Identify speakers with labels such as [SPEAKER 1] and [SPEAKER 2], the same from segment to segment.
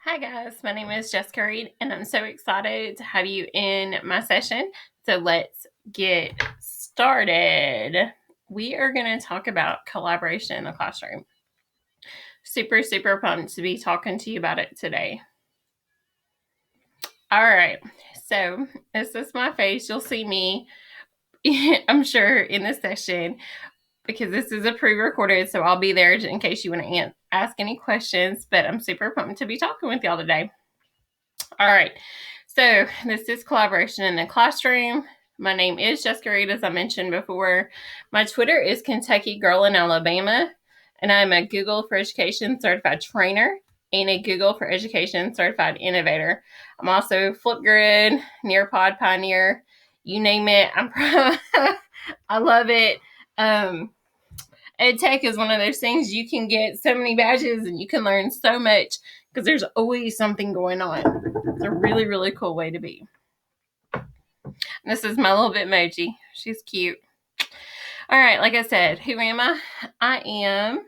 [SPEAKER 1] Hi guys, my name is Jessica Reed and I'm so excited to have you in my session. So let's get started. We are going to talk about collaboration in the classroom. Super pumped to be talking to you about it today. All right, so this is my face. You'll see me, I'm sure, in this session because this is a pre-recorded, so I'll be there in case you want to ask any questions, but I'm super pumped to be talking with y'all today. All right, so this is collaboration in the classroom. My name is Jessica Reed, as I mentioned before. My Twitter is Kentucky Girl in Alabama, and I'm a Google for Education certified trainer and a Google for Education certified innovator. I'm also Flipgrid, Nearpod Pioneer, you name it. I love it. Ed Tech is one of those things you can get so many badges and you can learn so much because there's always something going on. It's a really cool way to be. This is my little Bitmoji. She's cute. All right, like I said, who am I? I am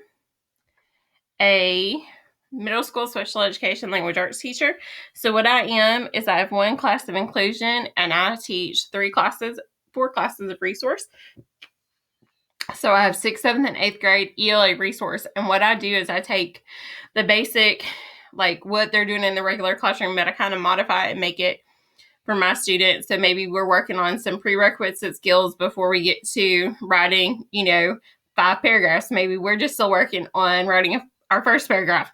[SPEAKER 1] a middle school special education language arts teacher. So what I am is I have one class of inclusion and I teach four classes of resource. So I have 6th, 7th, and 8th grade ELA resource. And what I do is I take the basic, like what they're doing in the regular classroom, but I kind of modify it and make it for my students. So maybe we're working on some prerequisite skills before we get to writing, 5 paragraphs. Maybe we're just still working on writing our first paragraph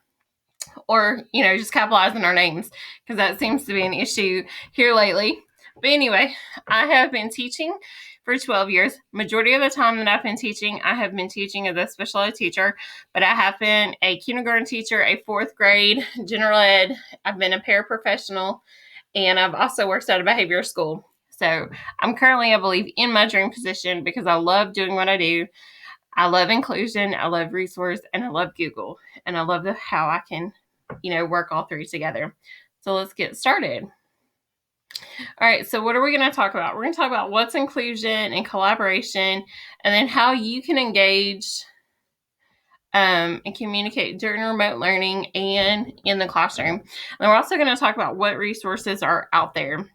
[SPEAKER 1] or, just capitalizing our names because that seems to be an issue here lately. But anyway, I have been teaching for 12 years. Majority of the time that I've been teaching, I have been teaching as a special ed teacher, but I have been a kindergarten teacher, a 4th grade general ed. I've been a paraprofessional, and I've also worked at a behavior school. So I'm currently, I believe, in my dream position because I love doing what I do. I love inclusion, I love resource, and I love Google. And I love how I can, work all three together. So let's get started. All right, so what are we going to talk about? We're going to talk about what's inclusion and collaboration, and then how you can engage and communicate during remote learning and in the classroom. And we're also going to talk about what resources are out there,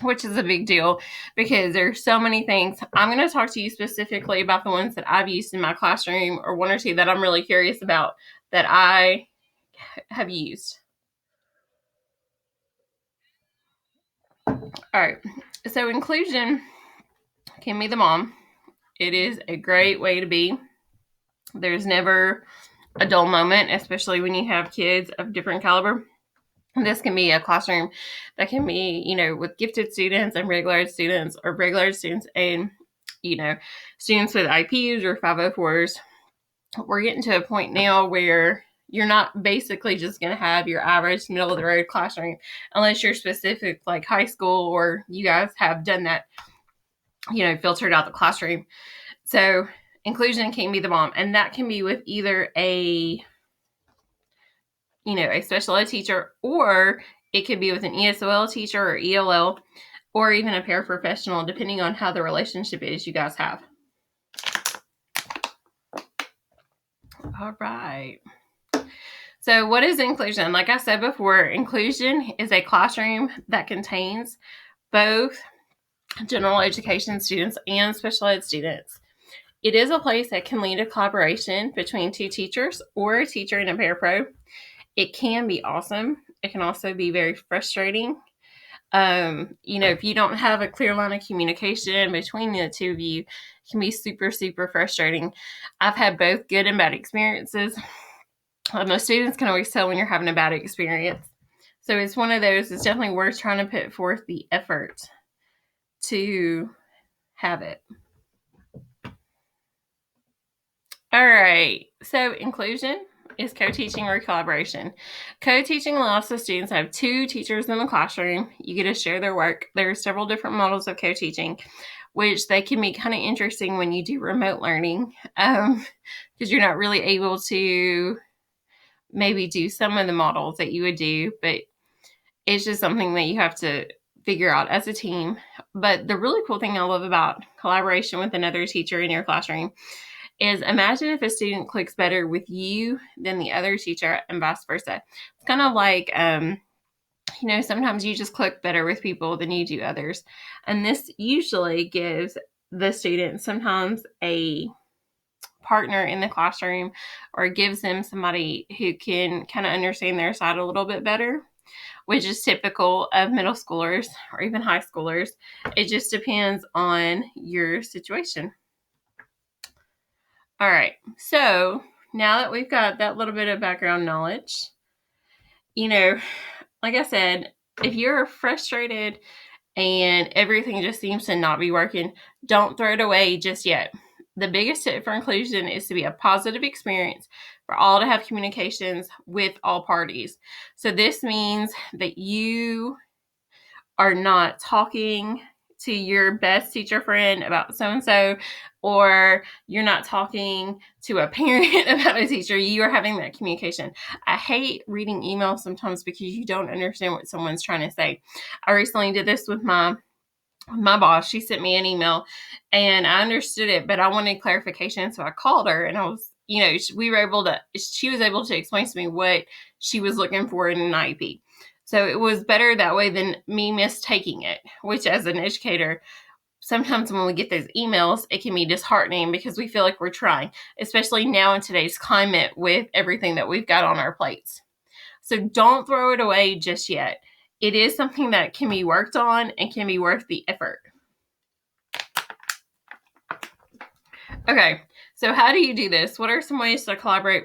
[SPEAKER 1] which is a big deal because there's so many things. I'm going to talk to you specifically about the ones that I've used in my classroom, or one or two that I'm really curious about that I have used. All right, so inclusion can be the mom. It is a great way to be. There's never a dull moment, especially when you have kids of different caliber. And this can be a classroom that can be, with gifted students and regular ed students, or regular ed students and, students with IPs or 504s. We're getting to a point now where you're not basically just going to have your average middle of the road classroom unless you're specific, like high school, or you guys have done that, filtered out the classroom. So inclusion can be the bomb, and that can be with either a special ed teacher, or it could be with an ESOL teacher or ELL, or even a paraprofessional, depending on how the relationship is you guys have. All right. So what is inclusion? Like I said before, inclusion is a classroom that contains both general education students and special ed students. It is a place that can lead to collaboration between two teachers or a teacher and a parapro. It can be awesome. It can also be very frustrating. If you don't have a clear line of communication between the two of you, it can be super frustrating. I've had both good and bad experiences. Most students can always tell when you're having a bad experience. So it's one of those, it's definitely worth trying to put forth the effort to have it. All right, so inclusion is co-teaching or collaboration. Co-teaching allows the students to have two teachers in the classroom. You get to share their work. There are several different models of co-teaching, which they can be kind of interesting when you do remote learning, because you're not really able to maybe do some of the models that you would do, but it's just something that you have to figure out as a team. But the really cool thing I love about collaboration with another teacher in your classroom is imagine if a student clicks better with you than the other teacher and vice versa. It's kind of like, sometimes you just click better with people than you do others. And this usually gives the student sometimes a partner in the classroom, or gives them somebody who can kind of understand their side a little bit better, which is typical of middle schoolers or even high schoolers. It just depends on your situation. All right, so now that we've got that little bit of background knowledge, like I said, if you're frustrated and everything just seems to not be working, don't throw it away just yet. The biggest tip for inclusion is to be a positive experience for all to have communications with all parties. So this means that you are not talking to your best teacher friend about so-and-so, or you're not talking to a parent about a teacher. You are having that communication. I hate reading emails sometimes because you don't understand what someone's trying to say. I recently did this with my boss. She sent me an email and I understood it, but I wanted clarification. So I called her and I was, she was able to explain to me what she was looking for in an IEP. So it was better that way than me mistaking it, which as an educator, sometimes when we get those emails, it can be disheartening because we feel like we're trying, especially now in today's climate with everything that we've got on our plates. So don't throw it away just yet. It is something that can be worked on and can be worth the effort. Okay, so how do you do this? What are some ways to collaborate?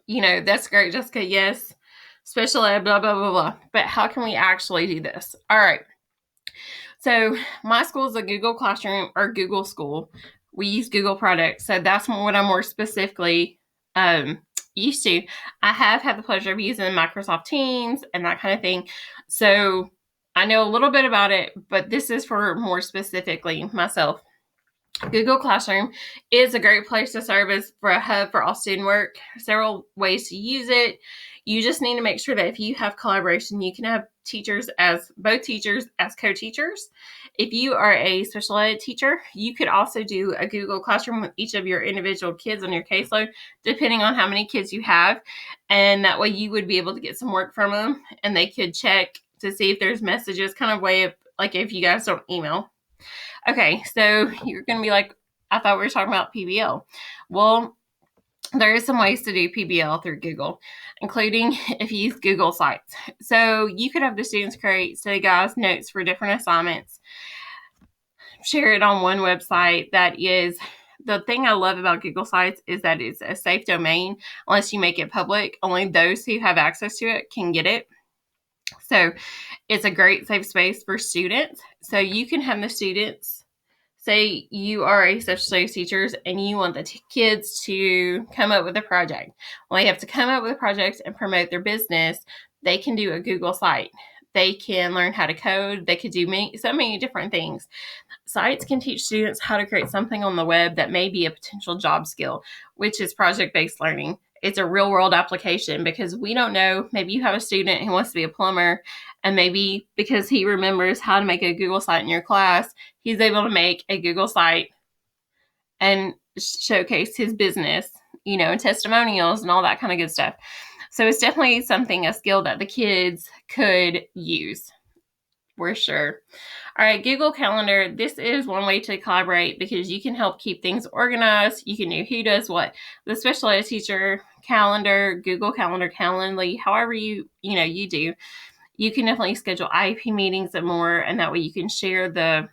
[SPEAKER 1] That's great, Jessica. Yes, special ed, blah, blah, blah, blah. But how can we actually do this? All right. So my school is a Google Classroom or Google School. We use Google products. So that's what I'm more specifically used to. I have had the pleasure of using Microsoft Teams and that kind of thing. So I know a little bit about it, but this is for more specifically myself. Google Classroom is a great place to serve as for a hub for all student work. Several ways to use it. You just need to make sure that if you have collaboration, you can have both teachers as co-teachers. If you are a special ed teacher, you could also do a Google Classroom with each of your individual kids on your caseload, depending on how many kids you have. And that way you would be able to get some work from them and they could check to see if there's messages, kind of way of like if you guys don't email. Okay, so you're going to be like, I thought we were talking about PBL. Well, there is some ways to do PBL through Google, including if you use Google Sites. So you could have the students create study guides, notes for different assignments, share it on one website. The thing I love about Google Sites is that it's a safe domain. Unless you make it public, only those who have access to it can get it. So it's a great safe space for students. So you can have the students, say you are a social studies teacher and you want the kids to come up with a project. Well, they have to come up with a project and promote their business. They can do a Google site. They can learn how to code. They could do so many different things. Sites can teach students how to create something on the web that may be a potential job skill, which is project-based learning. It's a real-world application because we don't know. Maybe you have a student who wants to be a plumber, and maybe because he remembers how to make a Google site in your class, he's able to make a Google site and showcase his business, and testimonials and all that kind of good stuff. So it's definitely a skill that the kids could use for sure. All right, Google Calendar. This is one way to collaborate because you can help keep things organized. You can know who does what. The special ed teacher calendar, Google Calendar, Calendly, however you do. You can definitely schedule IEP meetings and more, and that way you can share the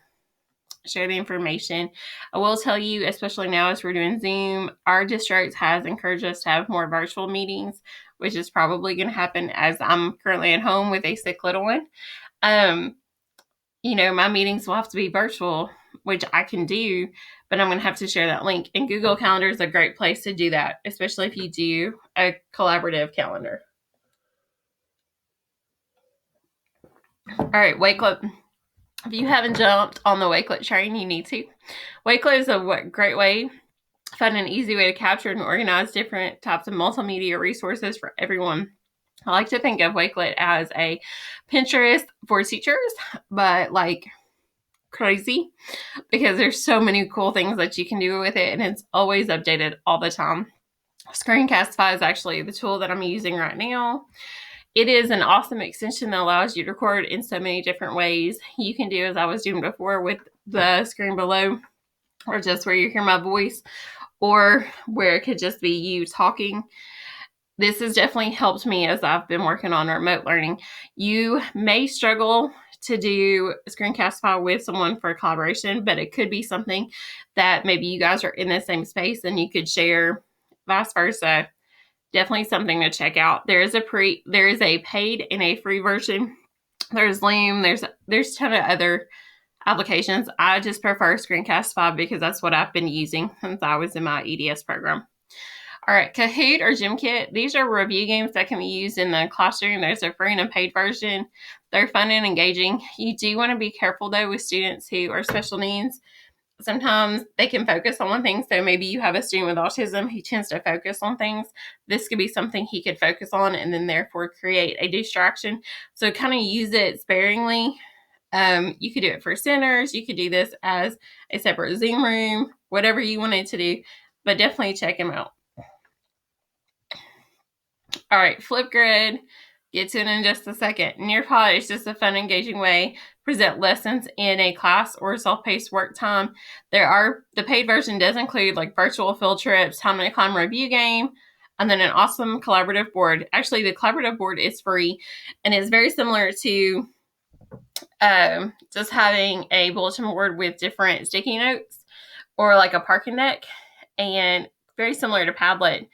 [SPEAKER 1] information. I will tell you, especially now as we're doing Zoom, our district has encouraged us to have more virtual meetings, which is probably going to happen as I'm currently at home with a sick little one. My meetings will have to be virtual, which I can do, but I'm going to have to share that link. And Google Calendar is a great place to do that, especially if you do a collaborative calendar. All right, Wakelet. If you haven't jumped on the Wakelet train, you need to. Wakelet is a great way, fun and easy way to capture and organize different types of multimedia resources for everyone. I like to think of Wakelet as a Pinterest for teachers, but crazy because there's so many cool things that you can do with it, and it's always updated all the time. Screencastify is actually the tool that I'm using right now. It is an awesome extension that allows you to record in so many different ways. You can do as I was doing before with the screen below, or just where you hear my voice, or where it could just be you talking. This has definitely helped me as I've been working on remote learning. You may struggle to do Screencastify with someone for collaboration, but it could be something that maybe you guys are in the same space and you could share, vice versa. Definitely something to check out. There is a paid and a free version. There's Loom. There's a ton of other applications. I just prefer Screencastify because that's what I've been using since I was in my EDS program. All right, Kahoot or GymKit. These are review games that can be used in the classroom. There's a free and a paid version. They're fun and engaging. You do want to be careful, though, with students who are special needs. Sometimes they can focus on one thing. So maybe you have a student with autism who tends to focus on things. This could be something he could focus on and then therefore create a distraction. So kind of use it sparingly. You could do it for centers. You could do this as a separate Zoom room, whatever you wanted to do, but definitely check them out. All right, Flipgrid. Get to it in just a second. Nearpod is just a fun, engaging way to present lessons in a class or self-paced work time. The paid version does include like virtual field trips, time to climb review game, and then an awesome collaborative board. Actually, the collaborative board is free, and it's very similar to just having a bulletin board with different sticky notes or like a parking deck, and very similar to Padlet.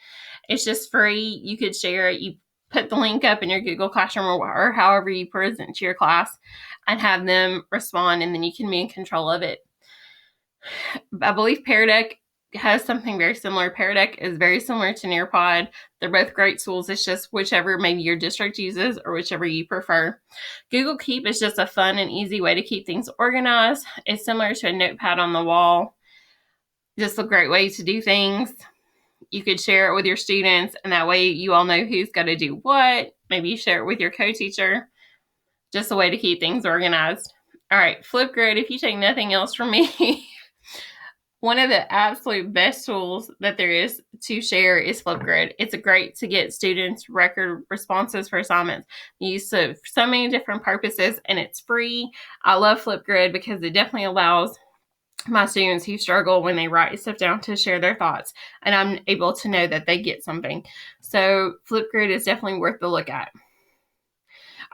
[SPEAKER 1] It's just free. You could share it. You put the link up in your Google Classroom or however you present to your class and have them respond, and then you can be in control of it. I believe Pear Deck has something very similar. Pear Deck is very similar to Nearpod. They're both great tools. It's just whichever maybe your district uses or whichever you prefer. Google Keep is just a fun and easy way to keep things organized. It's similar to a notepad on the wall. Just a great way to do things. You could share it with your students, and that way you all know who's got to do what. Maybe you share it with your co-teacher. Just a way to keep things organized. All right, Flipgrid, if you take nothing else from me, one of the absolute best tools that there is to share is Flipgrid. It's great to get students record responses for assignments. Used for so many different purposes, and it's free. I love Flipgrid because it definitely allows my students who struggle when they write stuff down to share their thoughts, and I'm able to know that they get something. So Flipgrid is definitely worth the look at.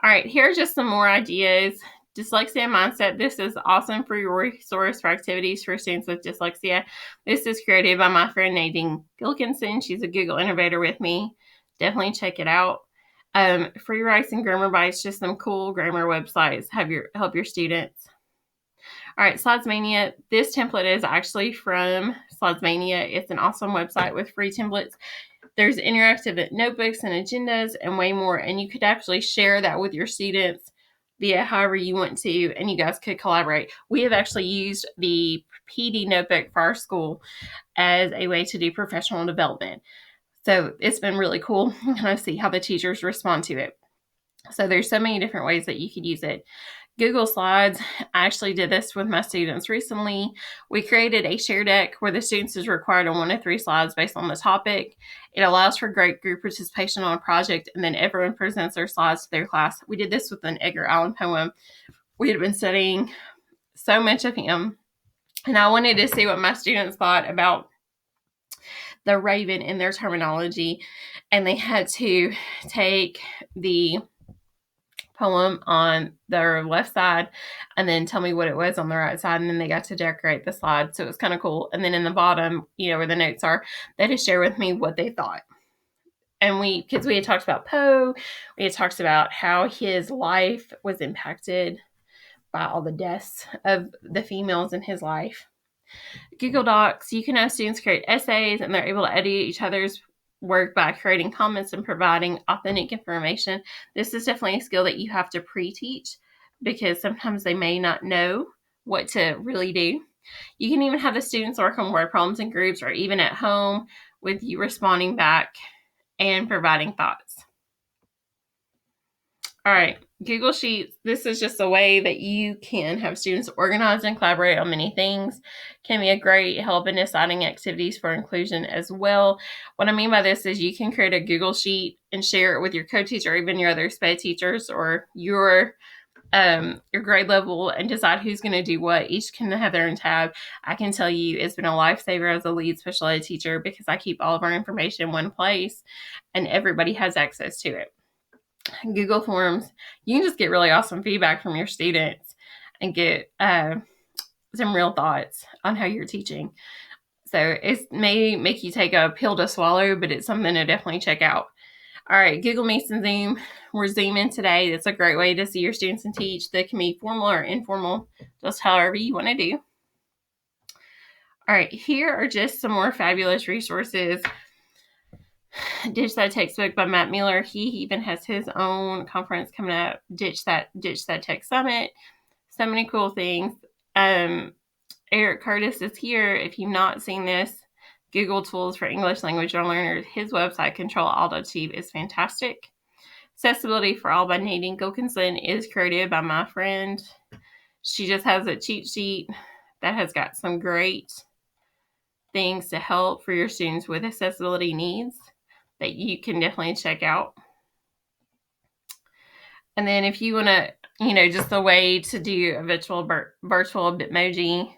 [SPEAKER 1] All right, here are just some more ideas. Dyslexia Mindset. This is awesome free resource for activities for students with dyslexia. This is created by my friend Nadine Gilkinson. She's a Google innovator with me. Definitely check it out. Free Writes and Grammar Bites, just some cool grammar websites. Help your students. All right, Slidesmania. This template is actually from Slidesmania. It's an awesome website with free templates. There's interactive notebooks and agendas and way more, and you could actually share that with your students via however you want to, and you guys could collaborate. We have actually used the PD notebook for our school as a way to do professional development. So it's been really cool to kind of see how the teachers respond to it. So there's so many different ways that you could use it. Google Slides. I actually did this with my students recently. We created a share deck where the students is required on 1 to 3 slides based on the topic. It allows for great group participation on a project, and then everyone presents their slides to their class. We did this with an Edgar Allan poem. We had been studying so much of him, and I wanted to see what my students thought about the raven in their terminology, and they had to take the poem on their left side and then tell me what it was on the right side, and then they got to decorate the slide. So it was kind of cool. And then in the bottom, where the notes are, they had to share with me what they thought. And because we had talked about Poe, we had talked about how his life was impacted by all the deaths of the females in his life. Google Docs, you can have students create essays, and they're able to edit each other's work by creating comments and providing authentic information. This is definitely a skill that you have to pre-teach because sometimes they may not know what to really do. You can even have the students work on word problems in groups or even at home with you responding back and providing thoughts. All right, Google Sheets, this is just a way that you can have students organize and collaborate on many things. Can be a great help in deciding activities for inclusion as well. What I mean by this is you can create a Google Sheet and share it with your co-teacher or even your other SPED teachers or your grade level and decide who's going to do what. Each can have their own tab. I can tell you it's been a lifesaver as a lead special ed teacher because I keep all of our information in one place and everybody has access to it. Google Forms, you can just get really awesome feedback from your students and get some real thoughts on how you're teaching. So it may make you take a pill to swallow, but it's something to definitely check out. All right, Google Meets and Zoom. We're Zooming today. That's a great way to see your students and teach. That can be formal or informal, just however you want to do. All right, here are just some more fabulous resources. Ditch That Textbook by Matt Miller. He even has his own conference coming up, Ditch That Tech Summit. So many cool things. Eric Curtis is here. If you've not seen this, Google Tools for English Language Learners. His website, Control-Alt-Achieve, is fantastic. Accessibility for All by Nadine Gilkinson is created by my friend. She just has a cheat sheet that has got some great things to help for your students with accessibility needs that you can definitely check out. And then if you want to, just a way to do a virtual Bitmoji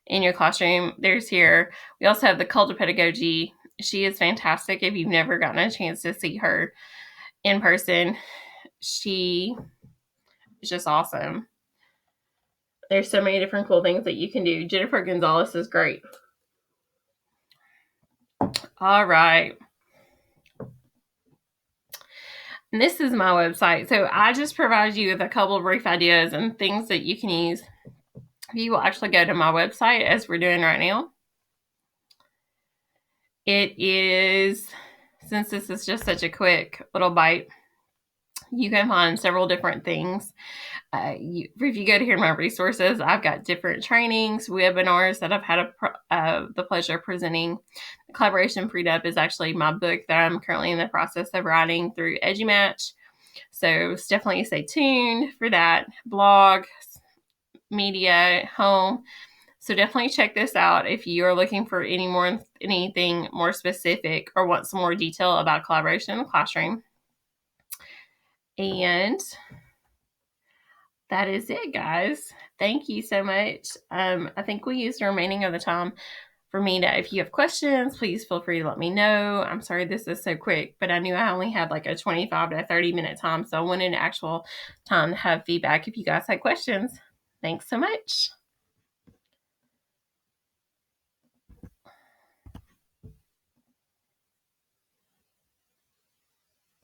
[SPEAKER 1] in your classroom, there's here. We also have the Cult of Pedagogy. She is fantastic. If you've never gotten a chance to see her in person, she is just awesome. There's so many different cool things that you can do. Jennifer Gonzalez is great. All right. And this is my website. So I just provide you with a couple of brief ideas and things that you can use. You will actually go to my website as we're doing right now. It is, since this is just such a quick little bite, you can find several different things. If you go to here, my resources, I've got different trainings, webinars that I've had the pleasure of presenting. Collaboration Freed Up is actually my book that I'm currently in the process of writing through EduMatch. So definitely stay tuned for that. Blog, media, home. So definitely check this out if you are looking for anything more specific or want some more detail about collaboration in the classroom. And that is it, guys. Thank you so much. I think we used the remaining of the time for me to, if you have questions, please feel free to let me know. I'm sorry this is so quick, but I knew I only had like a 25 to 30 minute time. So I wanted actual time to have feedback if you guys had questions. Thanks so much.